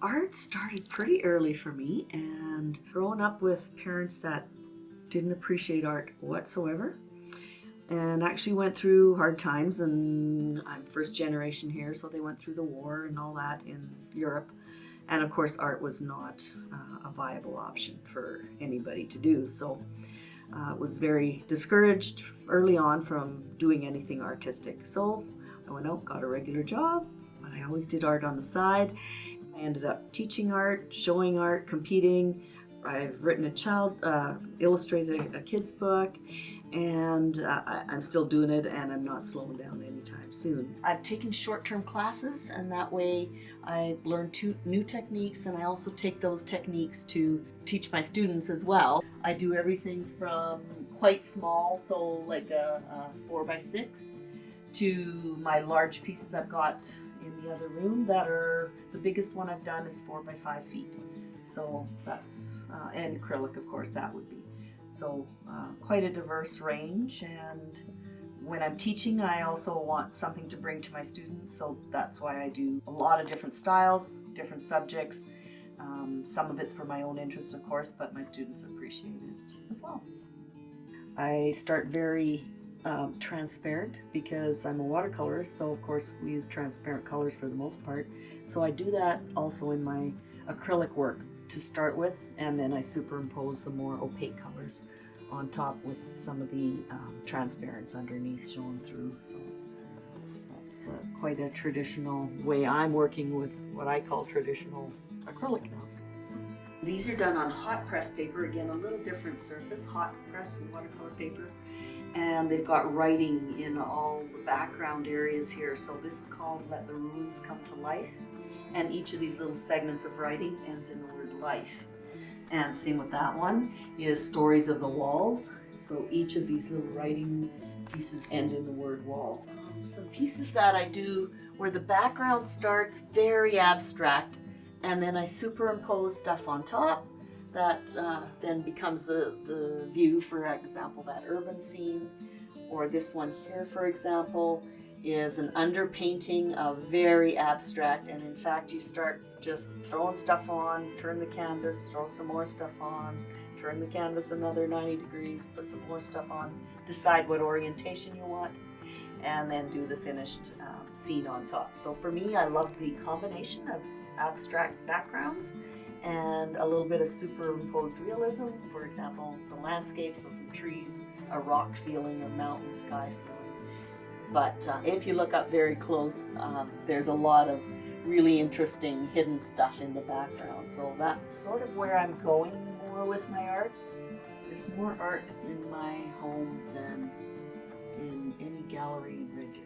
art started pretty early for me, and growing up with parents that didn't appreciate art whatsoever, and actually went through hard times. And I'm first generation here, so they went through the war and all that in Europe. And of course, art was not a viable option for anybody to do. So was very discouraged early on from doing anything artistic. So I went out, got a regular job, but I always did art on the side. I ended up teaching art, showing art, competing. I've written illustrated a kid's book, and I'm still doing it, and I'm not slowing down anytime soon. I've taken short-term classes, and that way I learn new techniques, and I also take those techniques to teach my students as well. I do everything from quite small, so like a 4x6, to my large pieces I've got in the other room that are, the biggest one I've done is 4 by 5 feet. So that's, and acrylic, of course, that would be. So quite a diverse range. And when I'm teaching, I also want something to bring to my students. So that's why I do a lot of different styles, different subjects. Some of it's for my own interest, of course, but my students appreciate it as well. I start very transparent because I'm a watercolorist, so of course we use transparent colors for the most part. So I do that also in my acrylic work to start with, and then I superimpose the more opaque colors on top with some of the transparents underneath showing through. So that's quite a traditional way I'm working with what I call traditional acrylic now. These are done on hot press paper, again a little different surface, hot press and watercolor paper. And they've got writing in all the background areas here. So this is called Let the Ruins Come to Life. And each of these little segments of writing ends in the word life. And same with that one is Stories of the Walls. So each of these little writing pieces end in the word walls. Some pieces that I do where the background starts very abstract, and then I superimpose stuff on top that then becomes the view. For example, that urban scene, or this one here, for example, is an underpainting of very abstract, and in fact you start just throwing stuff on, turn the canvas, throw some more stuff on, turn the canvas another 90 degrees, put some more stuff on, decide what orientation you want, and then do the finished scene on top. So for me, I love the combination of abstract backgrounds and a little bit of superimposed realism. For example, the landscape, so some trees, a rock feeling, a mountain sky feeling. But if you look up very close, there's a lot of really interesting hidden stuff in the background. So that's sort of where I'm going more with my art. There's more art in my home than in any gallery in Red Deer.